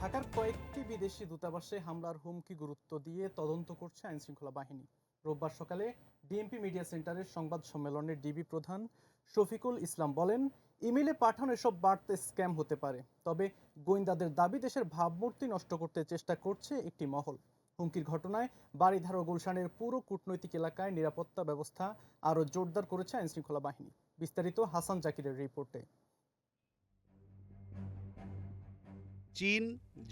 ঢাকার কয়েকটি বিদেশি দূতাবাসে হামলার হুমকি গুরুত্ব দিয়ে তদন্ত করছে আইনশৃঙ্খলা বাহিনী। রোববার সকালে ডিএমপি মিডিয়া সেন্টারের সংবাদ সম্মেলনে ডিবি প্রধান শফিকুল ইসলাম বলেন, ইমেইলে পাঠানো এসব বার্তা স্ক্যাম হতে পারে, তবে গোয়েন্দাদের দাবি দেশের ভাবমূর্তি নষ্ট করতে চেষ্টা করছে একটি মহল। হুমকির ঘটনায় বারিধারা ও গুলশানের পুরো কূটনৈতিক এলাকায় নিরাপত্তা ব্যবস্থা আরও জোরদার করেছে আইনশৃঙ্খলা বাহিনী। বিস্তারিত হাসান জাকিরের রিপোর্টে। চীন,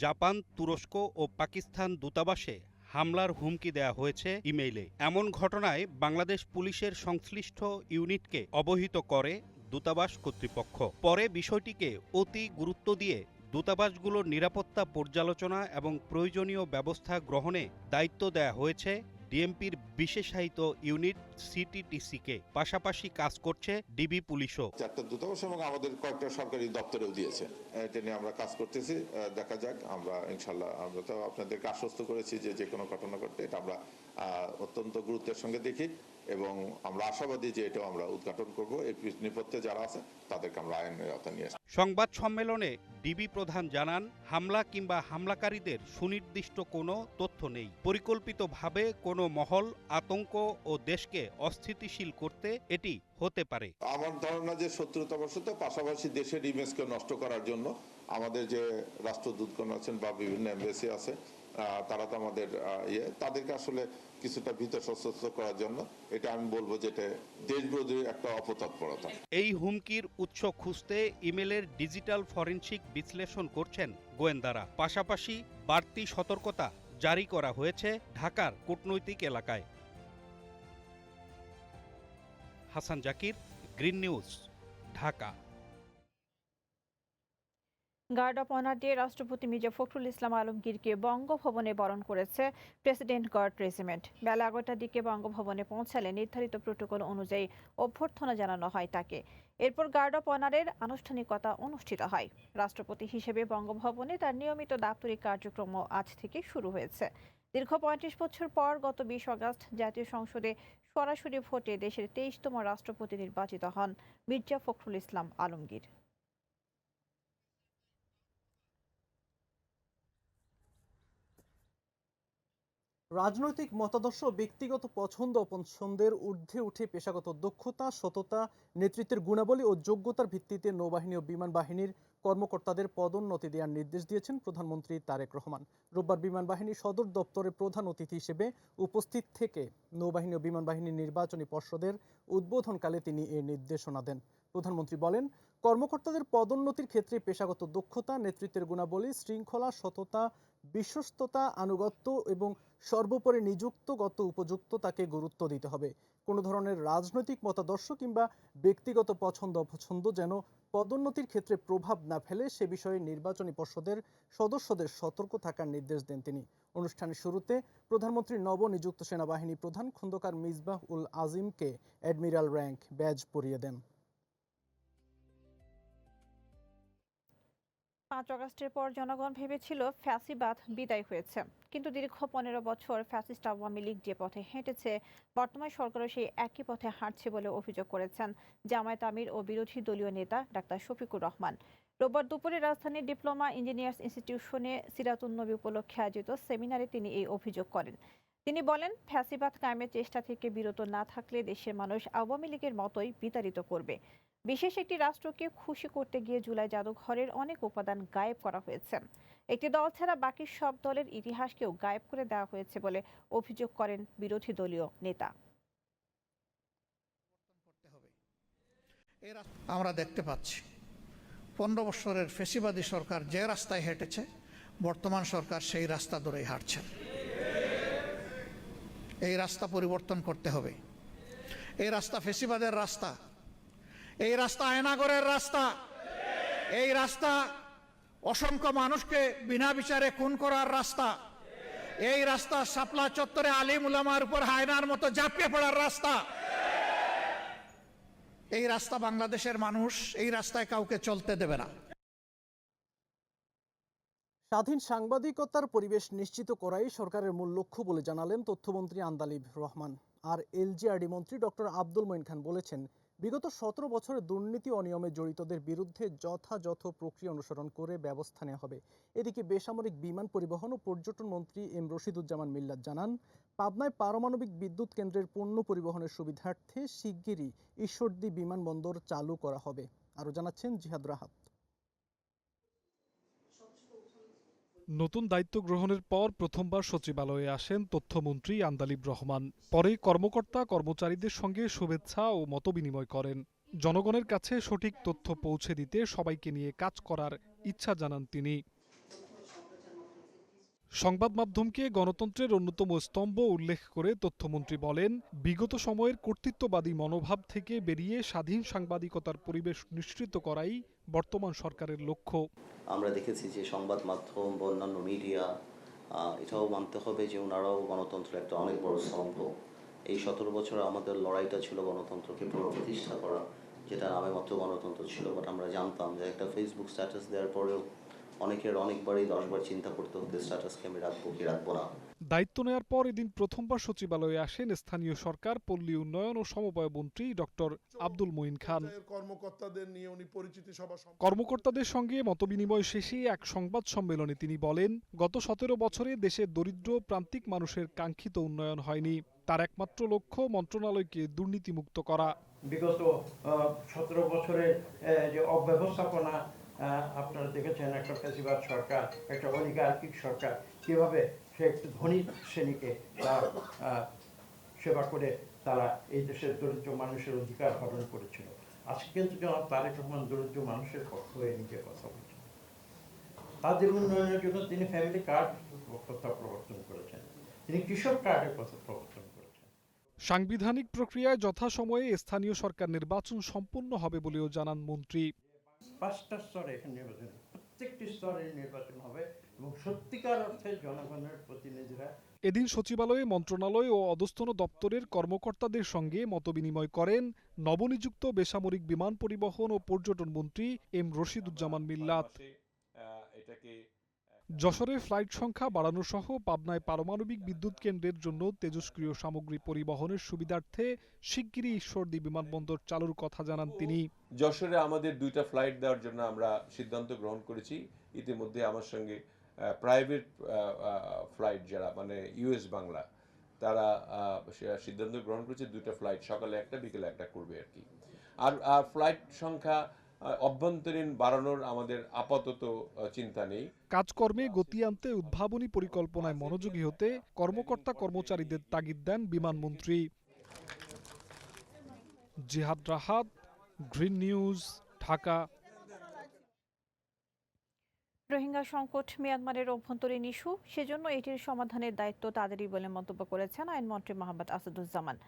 জাপান, তুরস্ক ও পাকিস্তান দূতাবাসে হামলার হুমকি দেয়া হয়েছে ইমেইলে। এমন ঘটনায় বাংলাদেশ পুলিশের সংশ্লিষ্ট ইউনিটকে অবহিত করে দূতাবাস কর্তৃপক্ষ। পরে বিষয়টিকে অতি গুরুত্ব দিয়ে দূতাবাসগুলোর নিরাপত্তা পর্যালোচনা এবং প্রয়োজনীয় ব্যবস্থা গ্রহণে দায়িত্ব দেয়া হয়েছে ডিএমপির বিশেষায়িত ইউনিট সিটিটিসিকে। পাশাপাশি কাজ করছে ডিবি পুলিশও। চারটা দূতাবাস এবং আমাদের কয়েকটা সরকারি দপ্তরেও দিয়েছে, এটা নিয়ে আমরা কাজ করতেছি। দেখা যাক, আমরা ইনশাল্লাহ আমরা তো আপনাদেরকে আশ্বস্ত করেছি যে কোনো ঘটনা ঘটতে এটা আমরা অত্যন্ত গুরুত্বের সঙ্গে দেখি এবং আমরা আশাবাদী যে এটাও আমরা উদ্ঘাটন করব। এই নেপথ্যে যারা আছে তাদেরকে আমরা আইনের আওতায় নিয়ে আসবো। সংবাদ সম্মেলনে ডিবি প্রধান জানান, হামলা কিংবা হামলাকারীদের সুনির্দিষ্ট কোনো তথ্য নেই। পরিকল্পিতভাবে কোনো মহল আতঙ্ক ও দেশকে অস্থিতিশীল করতে এটি হতে পারে। আমার ধারণা যে শত্রুতাবশত পাশাপাশি দেশের ইমেজকে নষ্ট করার জন্য আমাদের যে রাষ্ট্রদূতগণ আছেন বা বিভিন্ন এমবেসি আছে, তারা তো আমাদের তাদেরকে আসলে কিছুটা ভীত সশস্ত্র করার জন্য, এটা আমি বলবো যে এটা দেশবিরোধী একটা অপতৎপরতা। এই হুমকির উৎস খুঁজতে ইমেলের ডিজিটাল ফরেনসিক বিশ্লেষণ করছেন গোয়েন্দারা। পাশাপাশি বাড়তি সতর্কতা জারি করা হয়েছে ঢাকার কূটনৈতিক এলাকায়। Hasan Zakir, Green News, Dhaka. Guard of honour দিয়ে রাষ্ট্রপতি মির্জা ফখরুল ইসলাম আলমগীরকে বঙ্গভবনে বরণ করেছে প্রেসিডেন্ট গার্ড রেজিমেন্ট। বেলা 11টার দিকে বঙ্গভবনে পৌঁছালে নির্ধারিত প্রোটোকল অনুযায়ী অভ্যর্থনা জানানো হয় তাকে। এরপর গার্ড অফ অনারের আনুষ্ঠানিকতা অনুষ্ঠিত হয়। রাষ্ট্রপতি হিসেবে বঙ্গভবনে তার নিয়মিত দাপ্তরিক কার্যক্রম আজ থেকে শুরু হয়েছে। দীর্ঘ ৩৫ বছর পর গত ২০ আগস্ট জাতীয় সংসদে সরাসরি ভোটে দেশের ২৩তম রাষ্ট্রপতি নির্বাচিত হন মির্জা ফখরুল ইসলাম আলমগীর। রাজনৈতিক মতাদর্শ, ব্যক্তিগত পছন্দ অপছন্দের ঊর্ধ্বে উঠে পেশাগত দক্ষতা, সততা, নেতৃত্বের গুণাবলী ও যোগ্যতার ভিত্তিতে নৌবাহিনী ও বিমান বাহিনীর কর্মকর্তাদের পদোন্নতি দেওয়ার নির্দেশ দিয়েছেন প্রধানমন্ত্রী তারেক রহমান। রোববার বিমান বাহিনী সদর দপ্তরে প্রধান অতিথি হিসেবে উপস্থিত থেকে নৌবাহিনী ও বিমান বাহিনীর নির্বাচনী পর্ষদের উদ্বোধনকালে তিনি এ নির্দেশনা দেন। প্রধানমন্ত্রী বলেন, কর্মকর্তাদের পদোন্নতির ক্ষেত্রে পেশাগত দক্ষতা, নেতৃত্বের গুণাবলী, শৃঙ্খলা, সততা, বিশ্বস্ততা, আনুগত্য এবং সর্বোপরি নিযুক্তগত উপযুক্ততাকে গুরুত্ব দিতে হবে। কোনো ধরনের রাজনৈতিক মতাদর্শ কিংবা ব্যক্তিগত পছন্দ অপছন্দ যেন পদোন্নতির ক্ষেত্রে প্রভাব না ফেলে সে বিষয়ে নির্বাচনী পর্ষদের সদস্যদের সতর্ক থাকার নির্দেশ দেন তিনি। অনুষ্ঠানের শুরুতে প্রধানমন্ত্রী নবনিযুক্ত সেনাবাহিনী প্রধান খন্দকার মিসবাহ উল আজিমকে অ্যাডমিরাল র্যাঙ্ক ব্যাজ পরিয়ে দেন। ৫ আগস্টের পর জনগণ ভেবেছিল ফ্যাসিবাদ বিদায় হয়েছে, কিন্তু দীর্ঘ ১৫ বছর ফ্যাসিস্ট আওয়ামী লীগ যে পথে হেঁটেছে, বর্তমান সরকারও সেই একই পথে হাঁটছে বলে অভিযোগ করেছেন জামায়াত আমির ও বিরোধী দলীয় নেতা ডাক্তার শফিকুর রহমান। রোববার দুপুরে রাজধানীর ডিপ্লোমা ইঞ্জিনিয়ার্স ইনস্টিটিউশনে সিরাতুন নবী উপলক্ষে আয়োজিত সেমিনারে তিনি এই অভিযোগ করেন। তিনি বলেন, ফ্যাসিবাদ কায়েমের চেষ্টা থেকে বিরত না থাকলে দেশের মানুষ আওয়ামী লীগের মতোই বিতাড়িত করবে। বিশেষ একটি রাষ্ট্রকে খুশি করতে গিয়ে জুলাই জাদুঘরের অনেক উপাদান গায়েব করা হয়েছে। একটি দল ছাড়া বাকি সব দলের ইতিহাসকেও গায়েব করে দেওয়া হয়েছে বলে অভিযোগ করেন বিরোধী দলীয় নেতা। আমরা দেখতে পাচ্ছি 15 বছরের ফ্যাসিবাদী সরকার যে রাস্তায় হেঁটেছে, বর্তমান সরকার সেই রাস্তা ধরেই হাঁটছেন। এই রাস্তা পরিবর্তন করতে হবে। এই রাস্তা ফ্যাসিবাদের রাস্তা, এই রাস্তা আয়নাগরের রাস্তা, এই রাস্তা অসংখ্য মানুষকে বিনা বিচারে খুন করার রাস্তা, এই রাস্তা শাপলা চত্বরে আলিম উলামার উপর হায়নার মতো ঝাঁপিয়ে পড়ার রাস্তা। এই রাস্তা বাংলাদেশের মানুষ এই রাস্তায় কাউকে চলতে দেবে না। স্বাধীন সাংবাদিকতার পরিবেশ নিশ্চিত করাই সরকারের মূল লক্ষ্য বলে জানালেন তথ্যমন্ত্রী আন্দালিব রহমান। আর এলজিআরডি মন্ত্রী ডক্টর আব্দুল মঈন খান বলেছেন, বিগত 17 বছরে দুর্নীতি অনিয়মে জড়িতদের বিরুদ্ধে যথাযথ প্রক্রিয়া অনুসরণ করে ব্যবস্থা নেওয়া হবে। এদিকে বেসামরিক বিমান পরিবহন ও পর্যটন মন্ত্রী এম রশিদুজ্জামান মিল্লাত জানান, পাবনায় পারমাণবিক বিদ্যুৎ কেন্দ্রের পণ্য পরিবহনের সুবিধার্থে শিগগিরই ঈশ্বরদী বিমানবন্দর চালু করা হবে। আরও জানাচ্ছেন জিহাদ রাহাত। নতুন দায়িত্ব গ্রহণের পর প্রথমবার সচিবালয়ে আসেন তথ্যমন্ত্রী আন্দালিব রহমান। পরে কর্মকর্তা কর্মচারীদের সঙ্গে শুভেচ্ছা ও মতবিনিময় করেন। জনগণের কাছে সঠিক তথ্য পৌঁছে দিতে সবাইকে নিয়ে কাজ করার ইচ্ছা জানান তিনি। সংবাদ মাধ্যমকে গণতন্ত্রের অন্যতম স্তম্ভ উল্লেখ করে তথ্যমন্ত্রী বলেন, বিগত সময়ের কর্তৃত্ববাদী মনোভাব থেকে বেরিয়ে স্বাধীন সাংবাদিকতার পরিবেশ নিশ্চিত করাই বর্তমান সরকারের লক্ষ্য। আমরা দেখেছি যে সংবাদ মাধ্যম বা অন্যান্য মিডিয়া এটাও মানতে হবে যে ওনারাও গণতন্ত্রের একটা অনেক বড় স্তম্ভ। এই 17 বছরে আমাদের লড়াইটা ছিল গণতন্ত্রকে পুনঃপ্রতিষ্ঠা করা, যেটা নামে মাত্র গণতন্ত্র ছিল। বাট আমরা জানতাম যে একটা ফেসবুক স্ট্যাটাস দেওয়ার পরেও অনেকের অনেকবারই 10 বার চিন্তা করতে হতো স্ট্যাটাসকে আমি রাখবো কি রাখবো না। দায়িত্ব নেওয়ার পর এদিন প্রথমবার সচিবালয়ে আসেন স্থানীয় সরকার, পল্লী উন্নয়ন ও সমবায় মন্ত্রী ডক্টর আব্দুল মঈন খান। কর্মকর্তাদের সঙ্গে মতবিনিময় শেষে এক সংবাদ সম্মেলনে তিনি বলেন, গত 17 বছরে দেশের দরিদ্র প্রান্তিক মানুষের কাঙ্ক্ষিত উন্নয়ন হয়নি। তার একমাত্র লক্ষ্য মন্ত্রণালয়কে দুর্নীতিমুক্ত করা। বিগত 17 বছরের যে অব্যবস্থাপনা আপনারা দেখেছেন, একটা ফ্যাসিবাদ সরকার, একটা অলিগার্কিক সরকার কিভাবে সে ধনী শ্রেণীকে সেবা করে তারা এই দেশের দরিদ্র মানুষের অধিকার হরণ করেছিল। আজকে কিন্তু জনাব তারেক রহমান দরিদ্র মানুষের পক্ষ হয়ে নিজে কথা বলছেন। তাদের উন্নয়নের জন্য তিনি ফ্যামিলি কার্ড কথা প্রবর্তন করেছেন, তিনি কৃষক কার্ডের কথা প্রবর্তন করেছেন। সাংবিধানিক প্রক্রিয়ায় যথাসময়ে স্থানীয় সরকার নির্বাচন সম্পন্ন হবে বলেও জানান মন্ত্রী। 5টা স্তরে এখানে নির্বাচন, প্রত্যেকটি স্তরে নির্বাচন হবে এবং সত্যিকার অর্থে জনগণের প্রতিনিধিরা। এদিন সচিবালয়ে মন্ত্রণালয় ও অধস্তন দপ্তরের কর্মকর্তাদের সঙ্গে মতবিনিময় করেন নবনিযুক্ত বেসামরিক বিমান পরিবহন ও পর্যটন মন্ত্রী এম রশিদুজ্জামান মিল্লাত। যশোরে ফ্লাইট সংখ্যা বাড়ানো সহ পাবনায় পারমাণবিক বিদ্যুৎ কেন্দ্রের জন্য তেজস্ক্রিয় সামগ্রী পরিবহনের সুবিধার্থে শিগগিরই ঈশ্বরদী বিমানবন্দর চালুর কথা জানান তিনি। যশোরে আমাদের 2টা ফ্লাইট দেওয়ার জন্য আমরা সিদ্ধান্ত গ্রহণ করেছি। ইতিমধ্যে আমার সঙ্গে প্রাইভেট ফ্লাইট যারা মানে ইউএস বাংলা, তারা সিদ্ধান্ত গ্রহণ করেছে 2টা ফ্লাইট, সকালে একটা বিকেলে একটা করবে আর কি। আর ফ্লাইট সংখ্যা অভ্যন্তরীণ বাড়ানোর আমাদের আপাতত চিন্তা নেই। কাজকর্মে গতি আনতে উদ্ভাবনী পরিকল্পনায় মনোযোগী হতে কর্মকর্তা কর্মচারীদের তাগিদ দেন বিমানমন্ত্রী। জিহাদ রাহাত, গ্রিন নিউজ, ঢাকা। রোহিঙ্গা সংকট মিয়ানমারের অভ্যন্তরীণ ইস্যু, সেজন্য এটির সমাধানের দায়িত্ব তাদেরই বলে মন্তব্য করেছেন আইনমন্ত্রী মোহাম্মদ আসাদুজ্জামান।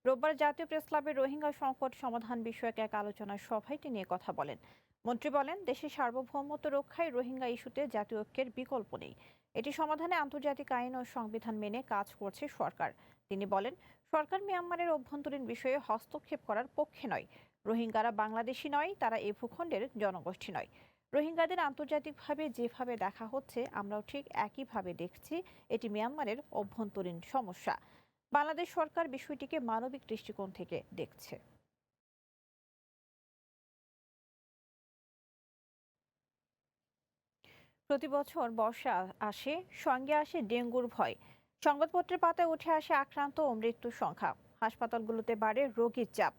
রোববার জাতীয় প্রেসক্লাবে রোহিঙ্গা সংকট সমাধান বিষয়ক এক আলোচনা সভায় তিনি কথা বলেন। মন্ত্রী বলেন, দেশের সার্বভৌমত্ব রক্ষায় রোহিঙ্গা ইস্যুতে জাতীয় ঐক্যের বিকল্প নেই। এটি সমাধানে আন্তর্জাতিক আইন ও সংবিধান মেনে কাজ করছে সরকার। তিনি বলেন, সরকার মিয়ানমারের অভ্যন্তরীণ বিষয়ে হস্তক্ষেপ করার পক্ষে নয়। রোহিঙ্গারা বাংলাদেশি নয়, তারা এই ভূখণ্ডের জনগোষ্ঠী নয়। রোহিঙ্গাদের আন্তর্জাতিকভাবে যেভাবে দেখা হচ্ছে, আমরাও ঠিক একইভাবে দেখছি। এটি মিয়ানমারের অভ্যন্তরীণ সমস্যা। বাংলাদেশ সরকার বিষয়টিকে মানবিক দৃষ্টিকোণ থেকে দেখছে। প্রতি বছর বর্ষা আসে, সঙ্গে আসে ডেঙ্গুর ভয়। সংবাদপত্রের পাতায় উঠে আসে আক্রান্ত ও মৃত্যুর সংখ্যা। হাসপাতালগুলোতে বাড়ে রোগীর চাপ।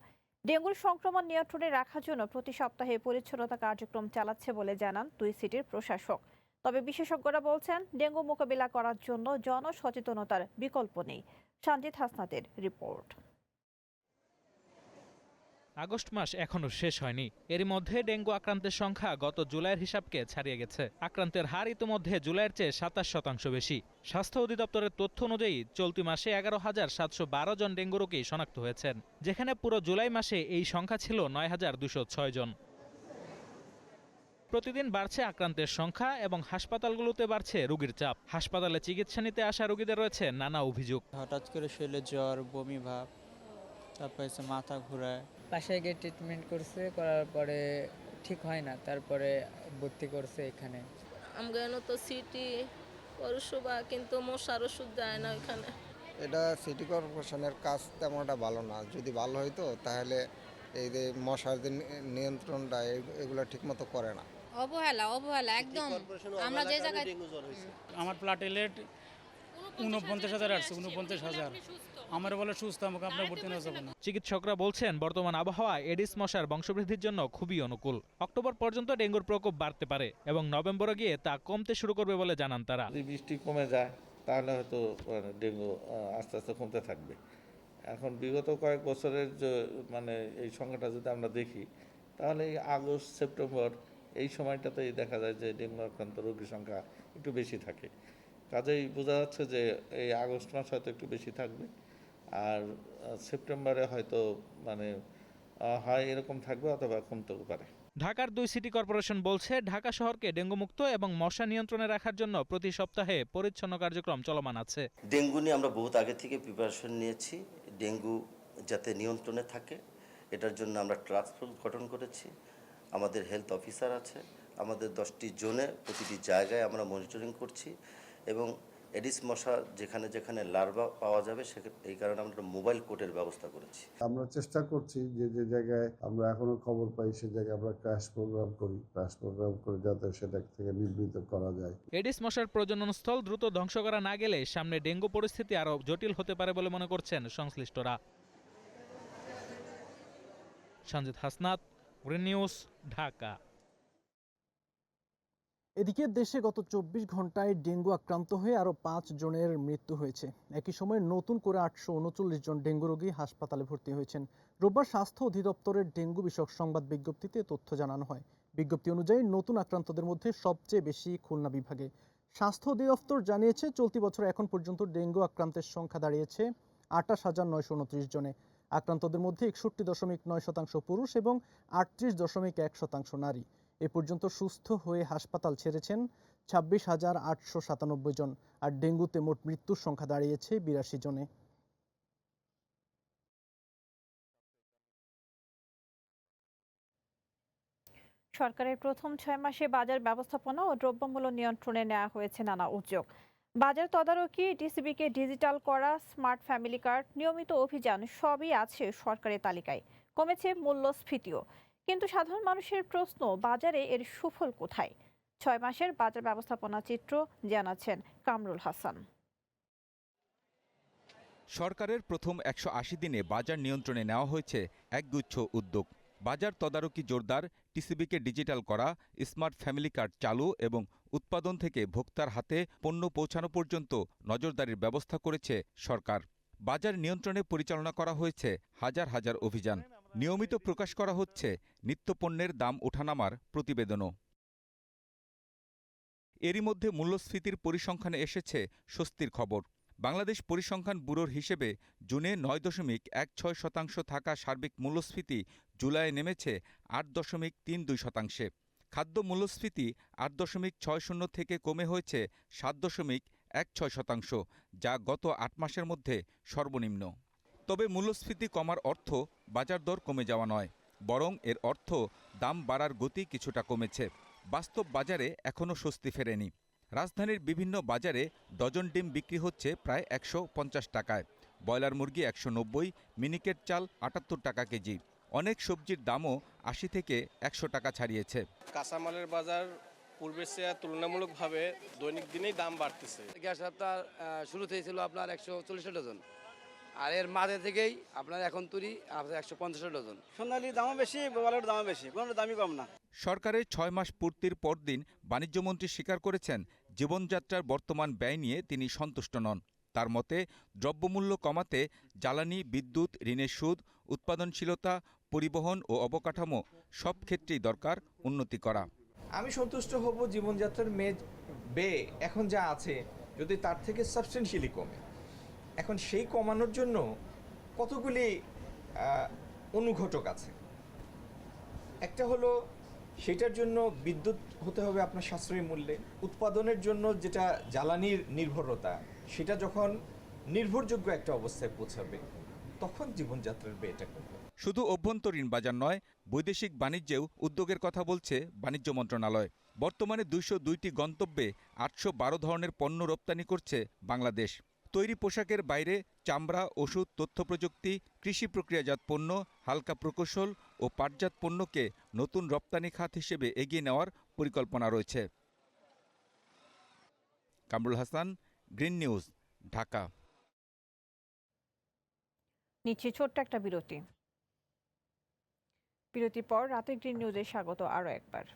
ডেঙ্গুর সংক্রমণ নিয়ন্ত্রণে রাখার জন্য প্রতি সপ্তাহে পরিচ্ছন্নতা কার্যক্রম চালাচ্ছে বলে জানান 2 সিটির প্রশাসক। তবে বিশেষজ্ঞরা বলছেন, ডেঙ্গু মোকাবিলা করার জন্য জনসচেতনতার বিকল্প নেই। সঞ্জিত হাসনাতের রিপোর্ট। আগস্ট মাস এখনো শেষ হয়নি, এর মধ্যে ডেঙ্গু আক্রান্তের সংখ্যা গত জুলাইয়ের হিসাবকে ছাড়িয়ে গেছে। আক্রান্তের হার ইতিমধ্যে জুলাইয়ের চেয়ে 27% বেশি। স্বাস্থ্য অধিদপ্তরের তথ্য অনুযায়ী চলতি মাসে 11,712 জন ডেঙ্গু রোগী শনাক্ত হয়েছেন, যেখানে পুরো জুলাই মাসে এই সংখ্যা ছিল 9,206 জন। প্রতিদিন বাড়ছে আক্রান্তের সংখ্যা এবং হাসপাতালগুলোতে বাড়ছে রোগীর চাপ। হাসপাতালে চিকিৎসা নিতে আসা রোগীদের রয়েছে নানা অভিযোগ। হঠাৎ করে শরীরে জ্বর, বমি ভাব, তারপরে মাথা ঘোরায়। বাসায় গিয়ে ট্রিটমেন্ট করছে, করার পরে ঠিক হয় না, তারপরে ভর্তি করছে এখানে। আমরা তো সিটি পৌরসভা, কিন্তু মশার ওষুধ দেয় না ওইখানে। এটা সিটি কর্পোরেশনের কাজ তেমন একটা ভালো না। যদি ভালো হইতো তাহলে এই যে মশার যে নিয়ন্ত্রণটা এগুলো ঠিকমতো করে না। অবহেলা একদম। আমরা যে জায়গায় আমার প্লাটেলেট 49,000 আসছে, 49,000। আমার বলে সুস্থ, আমাকে আপনার ভর্তি নেওয়া যাবে না। চিকিৎসকরা বলছেন বর্তমান আবহাওয়া এডিস মশার বংশবৃদ্ধির জন্য খুবই অনুকূল। অক্টোবর পর্যন্ত ডেঙ্গুর প্রকোপ বাড়তে পারে এবং নভেম্বরে গিয়ে তা কমতে শুরু করবে বলে জানান তারা। যদি বৃষ্টি কমে যায় তাহলে হয়তো ডেঙ্গু আস্তে আস্তে কমতে থাকবে। এখন বিগত কয়েক বছরের যে এই সংখ্যাটা যদি আমরা দেখি তাহলে এই আগস্ট সেপ্টেম্বর এই সময়টাতেই দেখা যায় যে ডেঙ্গু আক্রান্ত রোগীর সংখ্যা একটু বেশি থাকে। কাজেই বোঝা যাচ্ছে যে এই আগস্ট মাস হয়তো একটু বেশি থাকবে, আর সেপ্টেম্বরে হয়তো হয় এরকম থাকবে অথবা কমতেও পারে। ঢাকার 2 সিটি কর্পোরেশন বলছে ঢাকা শহরকে ডেঙ্গুমুক্ত এবং মশা নিয়ন্ত্রণে রাখার জন্য প্রতি সপ্তাহে পরিচ্ছন্ন কার্যক্রম চলমান আছে। ডেঙ্গু নিয়ে আমরা বহুত আগে থেকে প্রিপারেশন নিয়েছি, ডেঙ্গু যাতে নিয়ন্ত্রণে থাকে এটার জন্য আমরা টাস্ক ফোর্স গঠন করেছি। আমাদের হেলথ অফিসার আছে, আমাদের 10টি জোনে প্রতিটি জায়গায় আমরা মনিটরিং করছি এবং এডিস মশা যেখানে যেখানে লার্ভা পাওয়া যাবে এই কারণে আমরা মোবাইল কোর্টের ব্যবস্থা করেছি। আমরা চেষ্টা করছি যে যে জায়গায় আমরা এখনো খবর পাই সে জায়গায় আমরা ক্র্যাশ প্রোগ্রাম করে যাতে সেটা থেকে নির্বৃত করা যায়। এডিস মশার প্রজনন স্থল দ্রুত ধ্বংস করা না গেলে সামনে ডেঙ্গু পরিস্থিতি আরও জটিল হতে পারে বলে মনে করছেন সংশ্লিষ্টরা। Sanjit Hasnat, green News, Dhaka. এদিকে দেশে গত 24 ঘন্টায় ডেঙ্গু আক্রান্ত হয়ে আরও 5 জনের মৃত্যু হয়েছে। একই সময় নতুন করে 839 জন ডেঙ্গু রোগী হাসপাতালে ভর্তি হয়েছেন। রোববার স্বাস্থ্য অধিদপ্তরের ডেঙ্গু বিষয়ক সংবাদ বিজ্ঞপ্তিতে তথ্য জানানো হয়। বিজ্ঞপ্তি অনুযায়ী নতুন আক্রান্তদের মধ্যে সবচেয়ে বেশি খুলনা বিভাগে। স্বাস্থ্য অধিদপ্তর জানিয়েছে চলতি বছর এখন পর্যন্ত ডেঙ্গু আক্রান্তের সংখ্যা দাঁড়িয়েছে 28,929 জনে। আক্রান্তদের মধ্যে 61.9% পুরুষ এবং 38.1% নারী। এ পর্যন্ত সুস্থ হয়ে হাসপাতাল ছেড়েছেন 26,897 জন, আর ডেঙ্গুতে মোট মৃত্যুর সংখ্যা দাঁড়িয়েছে 82 জনে। সরকারের প্রথম 6 মাসে বাজার ব্যবস্থাপনা ও দ্রব্যমূল্য নিয়ন্ত্রণে নেওয়া হয়েছে নানা উদ্যোগ। বাজার তদারকি, ডিসিবিকে ডিজিটাল করা, স্মার্ট ফ্যামিলি কার্ড, নিয়মিত অভিযান সবই আছে সরকারের তালিকায়। কমেছে মূল্যস্ফীতিও। কিন্তু সাধারণ মানুষের প্রশ্ন, বাজারে এর সুফল কোথায়? 6 মাসের বাজার ব্যবস্থাপনা চিত্র জানাচ্ছেন কামরুল হাসান। সরকারের প্রথম 180 দিনে বাজার নিয়ন্ত্রণে নেওয়া হয়েছে একগুচ্ছ উদ্যোগ। বাজার তদারকি জোরদার, টিসিবিকে ডিজিটাল করা, স্মার্ট ফ্যামিলি কার্ড চালু এবং উৎপাদন থেকে ভোক্তার হাতে পণ্য পৌঁছানো পর্যন্ত নজরদারির ব্যবস্থা করেছে সরকার। বাজার নিয়ন্ত্রণে পরিচালনা করা হয়েছে হাজার হাজার অভিযান। নিয়মিত প্রকাশ করা হচ্ছে নিত্যপণ্যের দাম ওঠানামার প্রতিবেদনও। এরই মধ্যে মূল্যস্ফীতির পরিসংখ্যানে এসেছে স্বস্তির খবর। বাংলাদেশ পরিসংখ্যান ব্যুরোর হিসেবে জুনে 9.16% থাকা সার্বিক মূল্যস্ফীতি জুলাইয়ে নেমেছে 8.32%। খাদ্য মূল্যস্ফীতি 8.60 থেকে কমে হয়েছে 7.16%, যা গত 8 মাসের মধ্যে সর্বনিম্ন। তবে মূল্যস্ফীতি কমার অর্থ বাজার দর কমে যাওয়া নয়, বরং এর অর্থ দাম বাড়ার গতি কিছুটা কমেছে। বাস্তব বাজারে এখনও স্বস্তি ফেরেনি। রাজধানীর বিভিন্ন বাজারে ডজন ডিম বিক্রি হচ্ছে প্রায় 150 টাকায়, ব্রয়লার মুরগি 190, মিনিকেট চাল 78 টাকা কেজি। অনেক সবজির দামও 80 থেকে 100 টাকা ছাড়িয়েছে। কাঁচামালের বাজার পূর্বের চেয়ে তুলনামূলকভাবে দৈনিক দিনেই দাম বাড়তেছে। গ্যাস সপ্তাহ শুরুতেই ছিল আপনার 140 ডজন, আর এর মাঝে থেকেই আপনার এখন তুরি 150 ডজন। সোনালির দামও বেশি, ব্রয়লারের দামও বেশি, কোনো দামই কম না। সরকারের 6 মাস পূর্তির পরদিন বাণিজ্যমন্ত্রী স্বীকার করেছেন জীবনযাত্রার বর্তমান ব্যয় নিয়ে তিনি সন্তুষ্ট নন। তার মতে দ্রব্যমূল্য কমাতে জ্বালানি, বিদ্যুৎ, ঋণের সুদ, উৎপাদনশীলতা, পরিবহন ও অবকাঠামো সব ক্ষেত্রেই দরকার উন্নতি করা। আমি সন্তুষ্ট হব জীবনযাত্রার ব্যয় এখন যা আছে যদি তার থেকে সাবস্টেন্সিয়ালি কমে। এখন সেই কমানোর জন্য কতগুলি অনুঘটক আছে। একটা হলো সেটার জন্য বিদ্যুৎ হতে হবে আপনার সাশ্রয়ী মূল্যে। উৎপাদনের জন্য যেটা জ্বালানির নির্ভরতা, সেটা যখন নির্ভরযোগ্য একটা অবস্থায় পৌঁছাবে তখন জীবনযাত্রার ব্যয়টা কমবে। শুধু অভ্যন্তরীণ বাজার নয়, বৈদেশিক বাণিজ্যেও উদ্যোগের কথা বলছে বাণিজ্য মন্ত্রণালয়। বর্তমানে 202টি গন্তব্যে 812 ধরনের পণ্য রপ্তানি করছে বাংলাদেশ। তৈরি পোশাকের বাইরে চামড়া, ওষুধ, তথ্যপ্রযুক্তি, কৃষি প্রক্রিয়াজাত পণ্য, হালকা প্রকৌশল ও পাটজাত পণ্যকে নতুন রপ্তানি খাত হিসেবে এগিয়ে নেওয়ার পরিকল্পনা রয়েছে। Kamrul Hasan, green News, Dhaka. নিচ্ছে ছোট্ট একটা বিরতি। বিরতির পর রাতে গ্রিন নিউজে স্বাগত আরও একবার।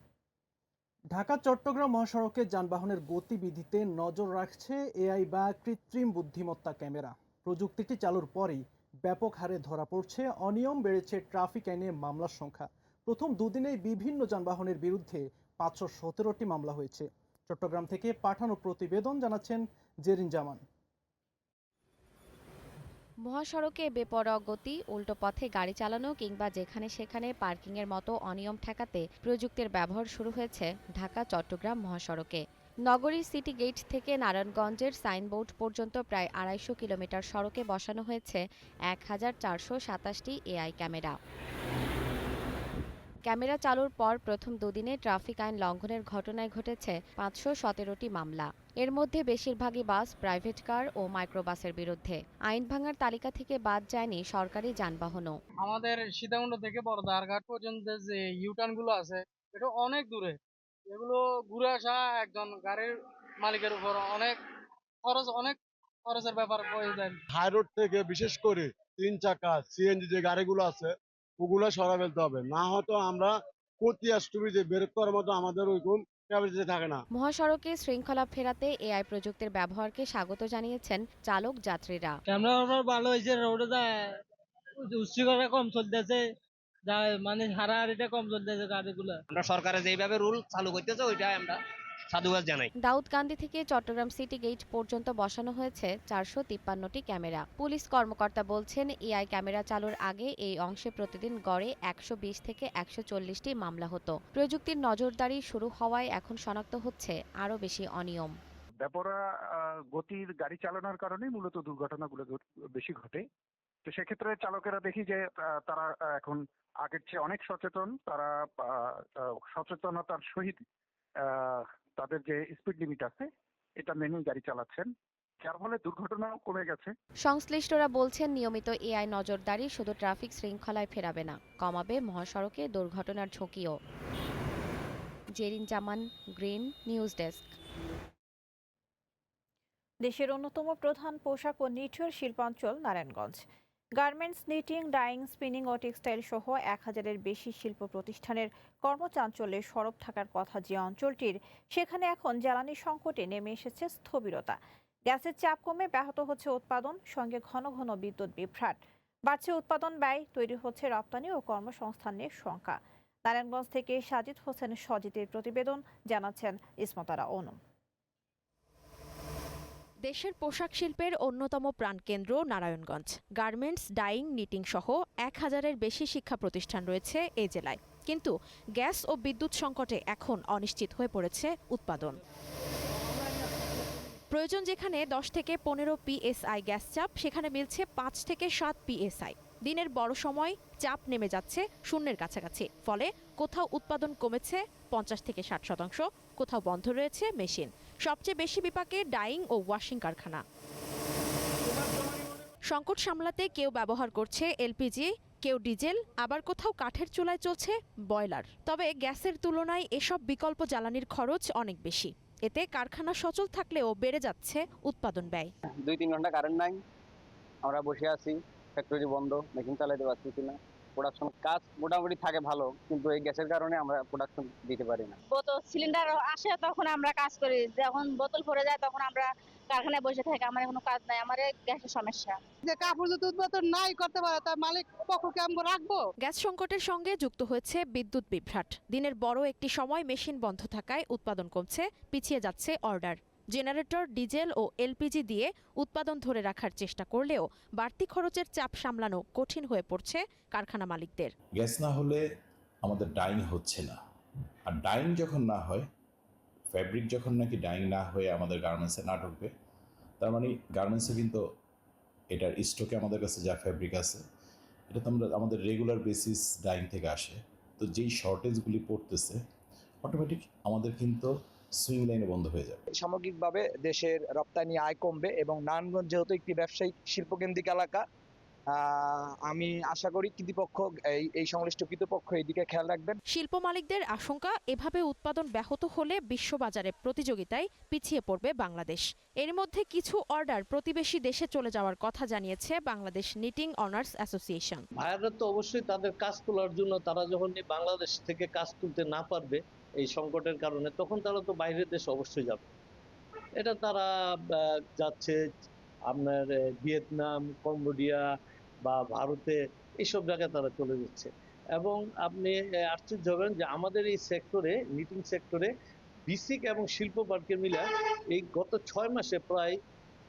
ঢাকা চট্টগ্রাম মহাসড়কে যানবাহনের গতিবিধিতে নজর রাখছে এআই বা কৃত্রিম বুদ্ধিমত্তা ক্যামেরা। প্রযুক্তিটি চালুর পরেই ব্যাপক হারে ধরা পড়ছে অনিয়ম, বেড়েছে ট্রাফিক আইনে মামলার সংখ্যা। প্রথম দুদিনেই বিভিন্ন যানবাহনের বিরুদ্ধে 517টি মামলা হয়েছে। চট্টগ্রাম থেকে পাঠানো প্রতিবেদন জানাচ্ছেন জেরিন জামান। মহাসড়কে বেপরোয়া গতি, উল্টো পথে গাড়ি চালানো কিংবা যেখানে সেখানে পার্কিংয়ের মতো অনিয়ম ঠেকাতে প্রযুক্তির ব্যবহার শুরু হয়েছে ঢাকা চট্টগ্রাম মহাসড়কে। নগরীর সিটি গেট থেকে নারায়ণগঞ্জের সাইনবোর্ড পর্যন্ত প্রায় 250 কিলোমিটার সড়কে বসানো হয়েছে 1427টি এআই ক্যামেরা। ক্যামেরা চালুর পর প্রথম দুদিনে ট্রাফিক আইন লঙ্ঘনের ঘটনায় ঘটেছে 517টি মামলা। এর মধ্যে বেশিরভাগই বাস, প্রাইভেট কার ও মাইক্রোবাসের বিরুদ্ধে। আইন ভাঙার তালিকা থেকে বাদ যায়নি সরকারি যানবাহনও। আমাদের সীতাকুণ্ড থেকে বড়দারঘাট পর্যন্ত যে ইউটার্ন গুলো আছে এটা অনেক দূরে, এগুলো ঘুরে আসা একজন গাড়ির মালিকের উপর অনেক খরচের ব্যাপার হয়ে যায়। হাই রোড থেকে বিশেষ করে 3 চাকা সিএনজি যে গাড়িগুলো আছে ওগুলো সরা ফেলতে হবে, না হয়তো আমরা প্রতি স্টপেজে বের করার মতো আমাদের ওইরকম ক্যাপাসিটি থাকে না। মহাসড়কে শৃঙ্খলা ফেরাতে এআই প্রযুক্তির ব্যবহারকে স্বাগত জানিয়েছেন চালক যাত্রীরা। ক্যামেরা ভালো হয়েছে, রোডে যায় উচ্ছৃঙ্খলা কম চলতেছে, মানে হারাহারিটা কম চলতেছে গাড়িগুলো। আমরা সরকারের যেভাবে রুল চালু করতেছে ওইটাই আমরা সাধুবাদ জানাই। দাউদকান্দি থেকে চট্টগ্রাম সিটি গেট পর্যন্ত বসানো হয়েছে 453টি ক্যামেরা। পুলিশ কর্মকর্তা বলছেন, এআই ক্যামেরা চালুর আগে এই অংশে প্রতিদিন গড়ে 120 থেকে 140টি মামলা হতো। প্রযুক্তির নজরদারি শুরু হওয়ায় এখন শনাক্ত হচ্ছে আরও বেশি অনিয়ম। বেপরোয়া গতির গাড়ি চালানোর কারণে মূলত দুর্ঘটনাগুলো বেশি ঘটে। তো সেক্ষেত্রে চালকেরা দেখি যে তারা এখন আগের চেয়ে অনেক সচেতন। তারা সচেতনতার সহিত তাদের যে স্পিড লিমিট আছে এটা মেনেই গাড়ি চালাচ্ছেন, যার ফলে দুর্ঘটনাও কমে গেছে। সংশ্লিষ্টরা বলছেন, নিয়মিত এআই নজরদারি শুধু ট্রাফিক শৃঙ্খলায় ফেরাবে না, কমাবে মহাসড়কে দুর্ঘটনার ঝুঁকিও। Zerin Zaman, green news desk. দেশের অন্যতম প্রধান পোশাক ও নিটওয়ার শিল্পাঞ্চল Narayanganj. Garments, knitting, dyeing, spinning ও টেক্সটাইল সহ 1000-এর বেশি শিল্প প্রতিষ্ঠানের কর্মচাঞ্চল্যে সরব থাকার কথা যে অঞ্চলটির, সেখানে এখন জ্বালানি সংকটে নেমে এসেছে স্থবিরতা। গ্যাসের চাপ কমে ব্যাহত হচ্ছে উৎপাদন, সঙ্গে ঘন ঘন বিদ্যুৎ বিভ্রাট। বাড়ছে উৎপাদন ব্যয়, তৈরি হচ্ছে রপ্তানি ও কর্মসংস্থানের শঙ্কা। নারায়ণগঞ্জ থেকে সাজিদ হোসেন সজিতের প্রতিবেদন, জানাচ্ছেন ইসমতারা অনু। দেশের পোশাক শিল্পের অন্যতম প্রাণকেন্দ্র নারায়ণগঞ্জ। গার্মেন্টস, ডাইং, নিটিং সহ 1000-এর বেশি শিক্ষা প্রতিষ্ঠান রয়েছে এই জেলায়। কিন্তু গ্যাস ও বিদ্যুৎ সংকটে এখন অনিশ্চিত হয়ে পড়েছে উৎপাদন। প্রয়োজন যেখানে 10 থেকে 15 PSI গ্যাস চাপ, সেখানে মিলছে 5 থেকে 7 PSI। দিনের বড় সময় চাপ নেমে যাচ্ছে শূন্যের কাছাকাছি। ফলে কোথাও উৎপাদন কমেছে 50 থেকে 60%, কোথাও বন্ধ রয়েছে মেশিন। সবচেয়ে বেশি বিপাকে ডাইং ও ওয়াশিং কারখানা। সংকট সামলাতে কেউ ব্যবহার করছে এলপিজি, কেউ ডিজেল, আবার কোথাও কাঠের চুলায় চলছে বয়লার। তবে গ্যাসের তুলনায় এসব বিকল্প জ্বালানির খরচ অনেক বেশি। এতে কারখানা সচল থাকলেও বেড়ে যাচ্ছে উৎপাদন ব্যয়। 2-3 ঘন্টা কারেন্ট নাই, আমরা বসে আছি, ফ্যাক্টরি বন্ধ, মেশিন চালাতে পারছি না। প্রোডাকশন কাজ মোটামুটি থাকে ভালো, কিন্তু এই গ্যাসের কারণে আমরা প্রোডাকশন দিতে পারি না। বোতল সিলিন্ডার আসে তখন আমরা কাজ করি, যখন বোতল ভরে যায় তখন আমরা কারখানায় বসে থাকি। আমার কোনো কাজ নাই, আমার গ্যাসের সমস্যা। যে কাপড় যদি উৎপাদন নাই করতে পারে তার মালিক পক্ষকে আমরা রাখবো। গ্যাস সংকটের সঙ্গে যুক্ত হয়েছে বিদ্যুৎ বিভ্রাট। দিনের বড় একটি সময় মেশিন বন্ধ থাকায় উৎপাদন কমছে, পিছিয়ে যাচ্ছে অর্ডার। জেনারেটর, ডিজেল ও এলপিজি দিয়ে উৎপাদন ধরে রাখার চেষ্টা করলেও বাড়তি খরচের চাপ সামলানো কঠিন হয়ে পড়ছে কারখানা মালিকদের। গ্যাস না হলে আমাদের ডাইং হচ্ছে না, আর ডাইং যখন না হয়, ফ্যাব্রিক যখন নাকি ডাইং না হয়ে আমাদের গার্মেন্টসে না ঢুকবে, তার মানে গার্মেন্টসে কিন্তু এটার স্টকে আমাদের কাছে যা ফ্যাব্রিক আছে এটা তো আমাদের রেগুলার বেসিস ডাইং থেকে আসে। তো যেই শর্টেজগুলি পড়তেছে অটোমেটিক আমাদের কিন্তু সুইং লাইনে বন্ধ হয়ে যাবে। সামগ্রিকভাবে দেশের রপ্তানি আয় কমবে এবং নারায়ণগঞ্জ যেহেতু একটি ব্যবসায়িক শিল্পকেন্দ্রিক এলাকা, আমি আশা করি কৃতিপক্ষ এই সংশ্লিষ্ট কৃতিপক্ষ এই দিকে খেয়াল রাখবেন। শিল্প মালিকদের আশঙ্কা, এভাবে উৎপাদন ব্যাহত হলে বিশ্ববাজারে প্রতিযোগিতায় পিছিয়ে পড়বে বাংলাদেশ। এর মধ্যে কিছু অর্ডার প্রতিবেশী দেশে চলে যাওয়ার কথা জানিয়েছে বাংলাদেশ নিটিং অনার্স অ্যাসোসিয়েশন। ভাইয়ারা তো অবশ্যই তাদের কাজ তোলার জন্য, তারা যখন বাংলাদেশ থেকে কাজ তুলতে না পারবে এই সংকটের কারণে, তখন তারা তো বাইরের দেশে অবশ্যই যাবে। এটা তারা যাচ্ছে আপনার ভিয়েতনাম, কম্বোডিয়া বা ভারতে, এইসব জায়গায় তারা চলে যাচ্ছে। এবং আপনি আশ্চর্য হবেন যে আমাদের এই সেক্টরে, নিটিং সেক্টরে বিসিক এবং শিল্প পার্কে মিলে এই গত 6 মাসে প্রায়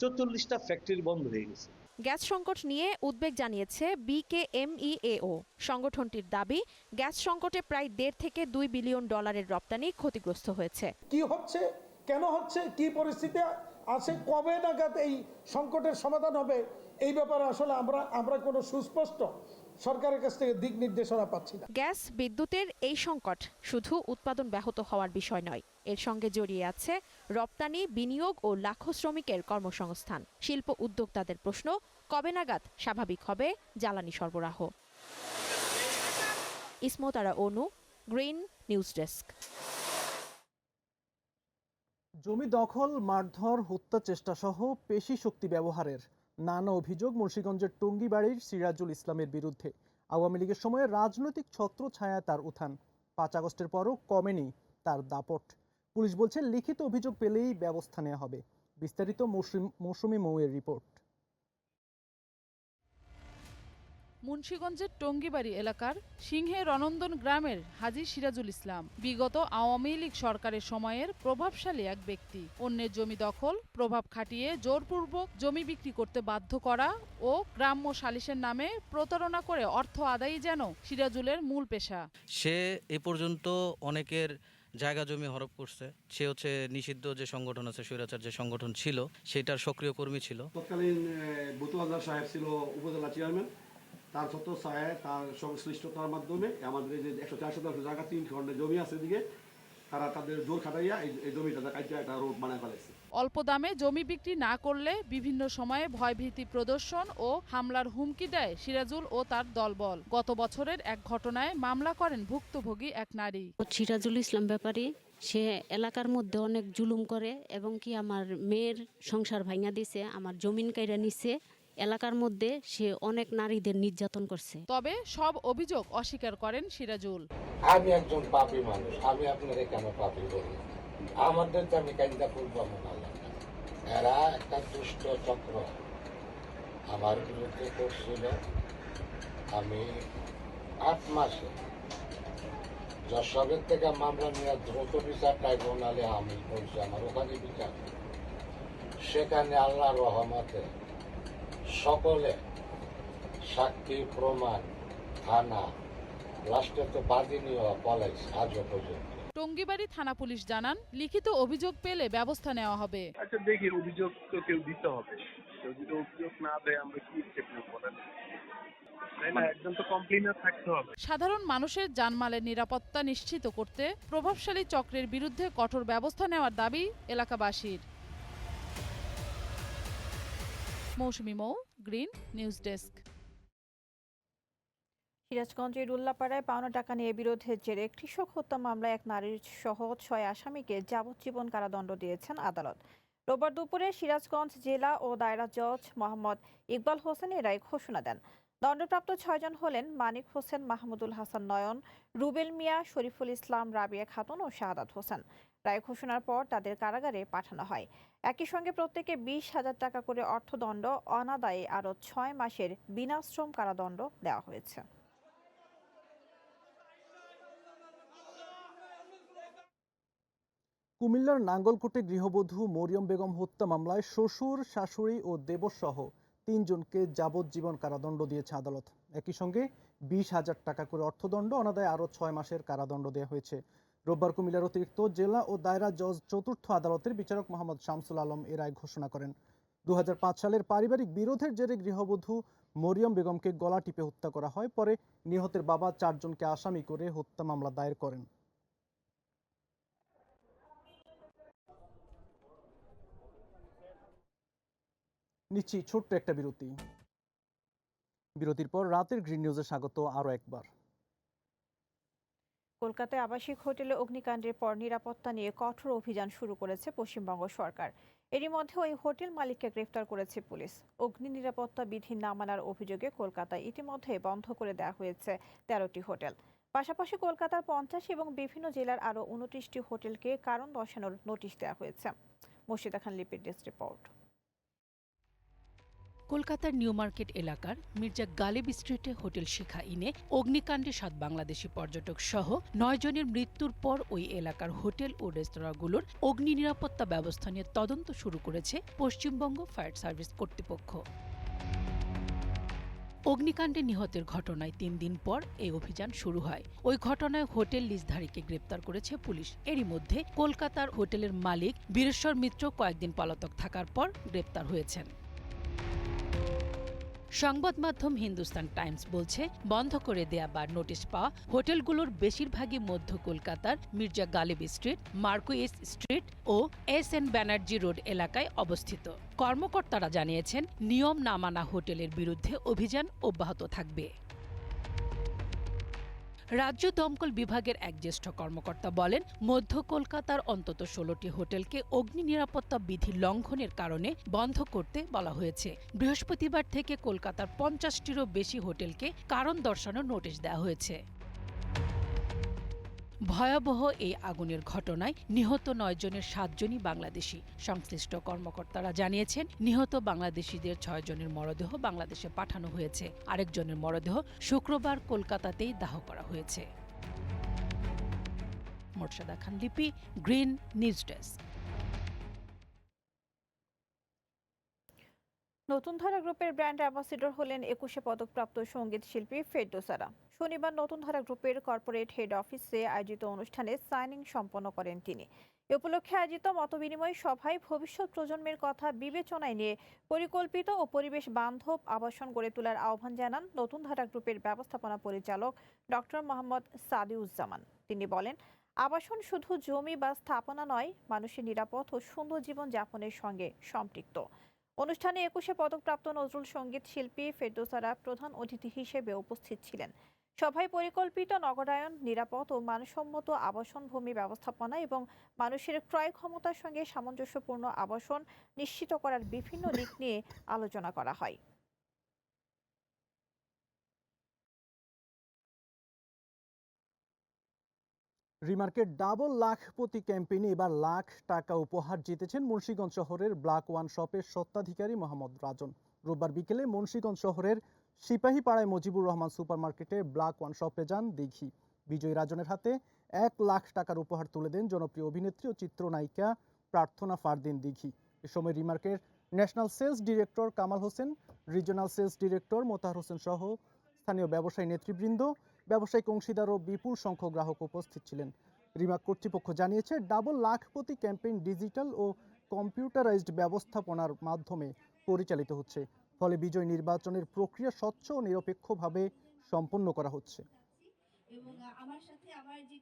44টা ফ্যাক্টরি বন্ধ হয়ে গেছে। গ্যাস সংকট নিয়ে উদ্বেগ জানিয়েছে বিকেএমইএও। সংগঠনটির দাবি, গ্যাস সংকটে প্রায় 1.5 থেকে 2 বিলিয়ন ডলারের রপ্তানি ক্ষতিগ্রস্ত হয়েছে। কি হচ্ছে, কেন হচ্ছে, কি পরিস্থিতি আছে, কবে নাগাদ এই সংকটের সমাধান হবে, এই ব্যাপারে আসলে আমরা কোনো সুস্পষ্ট সরকারের কাছ থেকে দিক নির্দেশনা পাচ্ছি না। গ্যাস বিদ্যুতের এই সংকট শুধু উৎপাদন ব্যাহত হওয়ার বিষয় নয়, এর সঙ্গে জড়িয়ে আছে রপ্তানি, বিনিয়োগ ও লাখো শ্রমিকের কর্মসংস্থান। শিল্প উদ্যোক্তাদের প্রশ্ন, কবে নাগাদ স্বাভাবিক হবে জ্বালানি সরবরাহ? ইসমত আরা অনু, গ্রিন নিউজ ডেস্ক। জমি দখল, মারধর, হত্যা চেষ্টা সহ পেশি শক্তি ব্যবহারের নানা অভিযোগ মুন্সিগঞ্জের টঙ্গীবাড়ির সিরাজুল ইসলামের বিরুদ্ধে। আওয়ামী লীগের সময়ে রাজনৈতিক ছত্রছায়ায় তার উত্থান, 5 আগস্টের পরও কমেনি তার দাপট। পুলিশ বলছে লিখিত অভিযোগ পেলেই ব্যবস্থা নেওয়া হবে। বিস্তারিত মৌসুমী মৌয়ের রিপোর্ট। মুন্সিগঞ্জের টঙ্গীবাড়ি এলাকার সিংহে রনন্দন গ্রামের হাজী সিরাজুল ইসলাম বিগত আওয়ামী লীগ সরকারের সময়ের প্রভাবশালী এক ব্যক্তি। অন্যের জমি দখল, প্রভাব খাটিয়ে জোরপূর্বক জমি বিক্রি করতে বাধ্য করা ও গ্রাম্য সালিসের নামে প্রতারণা করে অর্থ আদায়ই যেন সিরাজুলের মূল পেশা। সে এ পর্যন্ত অনেকের জায়গা জমি হরপ করছে। সে হচ্ছে নিষিদ্ধ যে সংগঠন আছে, স্বৈরাচার যে সংগঠন ছিল, সেটার সক্রিয় কর্মী ছিল। তৎকালীন বুতুয়াল্লাহ সাহেব ছিল উপজেলা চেয়ারম্যান, তার ছত্রছায়ায়, তার সংশ্লিষ্টতার মাধ্যমে আমাদের যে 104 শতাংশ জায়গা 3 খণ্ডে জমি আছে দিকে, তারা তাদের জোর খাটাইয়া এই জমিটা কাটিয়ে একটা রোড বানায় ফেলেছে। অল্প দামে জমি বিক্রি না করলে বিভিন্ন সময়ে ভয়ভীতি প্রদর্শন ও হামলার হুমকি দেয় সিরাজুল ও তার দলবল। গত বছরের এক ঘটনায় মামলা করেন ভুক্তভোগী এক নারী। সিরাজুল ইসলাম ব্যাপারী, সে এলাকার মধ্যে অনেক জুলুম করে এবং কি আমার মেয়ের সংসার ভাঙা দিছে, আমার জমিন কাইরা নিছে। এলাকার মধ্যে সে অনেক নারীদের নির্যাতন করছে। তবে সব অভিযোগ অস্বীকার করেন সিরাজুল। আমি একজন পাপী মানুষ, আমি আপনার কেন পাপী বলি? আমাদের তো আমি কাজটা করবো না, এরা একটা দুষ্ট চক্র আমার বিরুদ্ধে করছিল। আমি 8 মাসে যশোরের থেকে মামলা নিয়ে দ্রুত বিচার ট্রাইব্যুনালে আমি বলছি, আমার ওখানে বিচার। সেখানে আল্লাহর রহমতে সকলে সাক্ষী, প্রমাণ, থানা, লাস্টে তো বাদিনীয় পলাইস আজও পর্যন্ত। টঙ্গীবাড়ি থানা পুলিশ জানান, লিখিত অভিযোগ পেলে ব্যবস্থা নেওয়া হবে। আচ্ছা দেখি, অভিযোগ তো কেউ দিতে হবে, কেউ যদি অভিযোগ না দেয় আমরা কি স্টেপ নেব বলেন? তাই না, একজন তো কমপ্লেইনার থাকতে হবে। সাধারণ মানুষের জানমালের নিরাপত্তা নিশ্চিত করতে প্রভাবশালী চক্রের বিরুদ্ধে কঠোর ব্যবস্থা নেওয়ার দাবি এলাকাবাসীর। মৌসুমী মৌ, গ্রিন নিউজ ডেস্ক। সিরাজগঞ্জের উল্লাপাড়ায় পাওনা টাকা নিয়ে বিরোধের জেরে কৃষক হত্যা মামলায় এক নারীর সহ 6 আসামিকে যাবজ্জীবন কারাদণ্ড দিয়েছেন আদালত। রোববার দুপুরে সিরাজগঞ্জ জেলা ও দায়রা জজ মোহাম্মদ ইকবাল হোসেন এ রায় ঘোষণা দেন। দণ্ডপ্রাপ্ত 6 জন হলেন মানিক হোসেন, মাহমুদুল হাসান নয়ন, রুবেল মিয়া, শরীফুল ইসলাম, রাবিয়া খাতুন ও শাহাদাত হোসেন। রায় ঘোষণার পর তাদের কারাগারে পাঠানো হয়। একই সঙ্গে প্রত্যেকে 20,000 টাকা করে অর্থদণ্ড, অনাদায়ে আরও 6 মাসের বিনাশ্রম কারাদণ্ড দেওয়া হয়েছে। কুমিল্লার নাঙ্গলকোটে গৃহবধূ মরিয়ম বেগম হত্যা মামলায় শ্বশুর, শাশুড়ি ও দেবরসহ 3 জনকে যাবজ্জীবন কারাদণ্ড দিয়েছে আদালত। একই সঙ্গে 20,000 টাকা করে অর্থদণ্ড, অনাদায়ে আরও 6 মাসের কারাদণ্ড দেওয়া হয়েছে। রোববার কুমিল্লার অতিরিক্ত জেলা ও দায়রা জজ চতুর্থ আদালতের বিচারক মোহাম্মদ শামসুল আলম এ রায় ঘোষণা করেন। 2005 সালের পারিবারিক বিরোধের জেরে গৃহবধূ মরিয়ম বেগমকে গলা টিপে হত্যা করা হয়। পরে নিহতের বাবা 4 জনকে আসামি করে হত্যা মামলা দায়ের করেন। নিচ্ছি ছোট্ট একটা বিরতি। বিরতির পর রাতের গ্রিন নিউজে স্বাগত আরও একবার। কলকাতায় আবাসিক হোটেলে অগ্নিকাণ্ডের পর নিরাপত্তা নিয়ে কঠোর অভিযান শুরু করেছে পশ্চিমবঙ্গ সরকার। এরই মধ্যে ওই হোটেল মালিককে গ্রেফতার করেছে পুলিশ। অগ্নি নিরাপত্তা বিধি না মানার অভিযোগে কলকাতায় ইতিমধ্যে বন্ধ করে দেওয়া হয়েছে 13টি হোটেল। পাশাপাশি কলকাতার 50 এবং বিভিন্ন জেলার আরও 29টি হোটেলকে কারণ দর্শানোর নোটিশ দেওয়া হয়েছে। মুর্শিদা খান লিপির ডেস্ক রিপোর্ট। কলকাতার নিউ মার্কেট এলাকার মির্জা গালিব স্ট্রিটে হোটেল শিখা ইনে অগ্নিকাণ্ডে 7 বাংলাদেশি পর্যটক সহ 9 জনের মৃত্যুর পর ওই এলাকার হোটেল ও রেস্তোরাঁগুলোর অগ্নি নিরাপত্তা ব্যবস্থা নিয়ে তদন্ত শুরু করেছে পশ্চিমবঙ্গ ফায়ার সার্ভিস কর্তৃপক্ষ। অগ্নিকাণ্ডে নিহতের ঘটনায় 3 দিন পর এই অভিযান শুরু হয়। ওই ঘটনায় হোটেল লিজধারীকে গ্রেপ্তার করেছে পুলিশ। এরই মধ্যে কলকাতার হোটেলের মালিক বীরেশ্বর মিত্র কয়েকদিন পলাতক থাকার পর গ্রেপ্তার হয়েছেন। সংবাদ মাধ্যম হিন্দুস্তান টাইমস বলছে, বন্ধ করে দেয়া বা নোটিশ পাওয়া হোটেলগুলোর বেশিরভাগই মধ্য কলকাতার Mirza Ghalib street, Marquis street ও SN ব্যানার্জি রোড এলাকায় অবস্থিত। কর্মকর্তারা জানিয়েছেন, নিয়ম না মানা হোটেলের বিরুদ্ধে অভিযান অব্যাহত থাকবে। রাজ্য দমকল বিভাগের এক জ্যেষ্ঠ কর্মকর্তা বলেন, মধ্য কলকাতার অন্তত 16টি হোটেলকে অগ্নি নিরাপত্তা বিধি লঙ্ঘনের কারণে বন্ধ করতে বলা হয়েছে। বৃহস্পতিবার থেকে কলকাতার 50টিরও বেশি হোটেলকে কারণ দর্শানোর নোটিশ দেওয়া হয়েছে। ভয়াবহ এই আগুনের ঘটনায় নিহত 9 জনের 7 জনই বাংলাদেশি। সংশ্লিষ্ট কর্মকর্তারা জানিয়েছেন, নিহত বাংলাদেশিদের 6 জনের মরদেহ বাংলাদেশে পাঠানো হয়েছে। আরেকজনের মরদেহ শুক্রবার কলকাতাতেই দাহ করা হয়েছে। মুর্শিদা খান লিপি, গ্রিন নিউজ ডেস্ক। নতুন ধারা গ্রুপের ব্র্যান্ড অ্যাম্বাসেডর হলেন 21শে পদকপ্রাপ্ত সঙ্গীত শিল্পী ফেরদৌসারা। শনিবার নতুন ধারা গ্রুপের কর্পোরেট হেড অফিসে আয়োজিত অনুষ্ঠানে সাইনিং সম্পন্ন করেন তিনি। এ উপলক্ষে আয়োজিত মতবিনিময় সভায় ভবিষ্যৎ প্রজন্মের কথা বিবেচনায় নিয়ে পরিকল্পিত ও পরিবেশ বান্ধব আবাসন গড়ে তোলার আহ্বান জানান নতুন ধারা গ্রুপের ব্যবস্থাপনা পরিচালক ডক্টর মোহাম্মদ সাদিউজ্জামান। তিনি বলেন, আবাসন শুধু জমি বা স্থাপনা নয়, মানুষের নিরাপদ ও সুন্দর জীবন যাপনের সঙ্গে সম্পৃক্ত। অনুষ্ঠানে 21শে পদকপ্রাপ্ত নজরুল সঙ্গীত শিল্পী ফেরদৌসারা প্রধান অতিথি হিসেবে উপস্থিত ছিলেন। সভায় পরিকল্পিত নগরায়ন, নিরাপদ ও মানসম্মত আবাসন ভূমি ব্যবস্থাপনা এবং মানুষের ক্রয় ক্ষমতার সঙ্গে সামঞ্জস্যপূর্ণ আবাসন নিশ্চিত করার বিভিন্ন দিক নিয়ে আলোচনা করা হয়। রিমার্কেট ডাবল লাখপতি ক্যাম্পেইনে এবার লাখ টাকা উপহার জিতেছেন মুন্সিগঞ্জ শহরের ব্ল্যাক ওয়ান শপের স্বত্বাধিকারী মোহাম্মদ রাজন। রোববার বিকেলে মুন্সিগঞ্জ শহরের সিপাহীপাড়ায় মুজিবুর রহমান সুপারমার্কেটের ব্ল্যাক ওয়ান শপে যান দীঘি। বিজয়ী রাজনের হাতে 1 লাখ টাকার উপহার তুলে দেন জনপ্রিয় অভিনেত্রী ও চিত্রনায়িকা প্রার্থনা ফারদিন দীঘি। এ সময় রিমার্কের national sales director Kamal Hossain, regional sales director Motahar Hossain সহ স্থানীয় ব্যবসায়ী নেতৃবৃন্দ, ব্যবসায়িক অংশীদার ও বিপুল সংখ্যক গ্রাহক উপস্থিত ছিলেন। রিমার্ক কর্তৃপক্ষ জানিয়েছে, ডাবল লাখপতি ক্যাম্পেইন ডিজিটাল ও কম্পিউটারাইজড ব্যবস্থাপনার মাধ্যমে পরিচালিত হচ্ছে। ফলে বিজয় নির্বাচনের প্রক্রিয়া স্বচ্ছ ও নিরপেক্ষভাবে সম্পন্ন করা হচ্ছে। এবং আমার সাথে আমার যে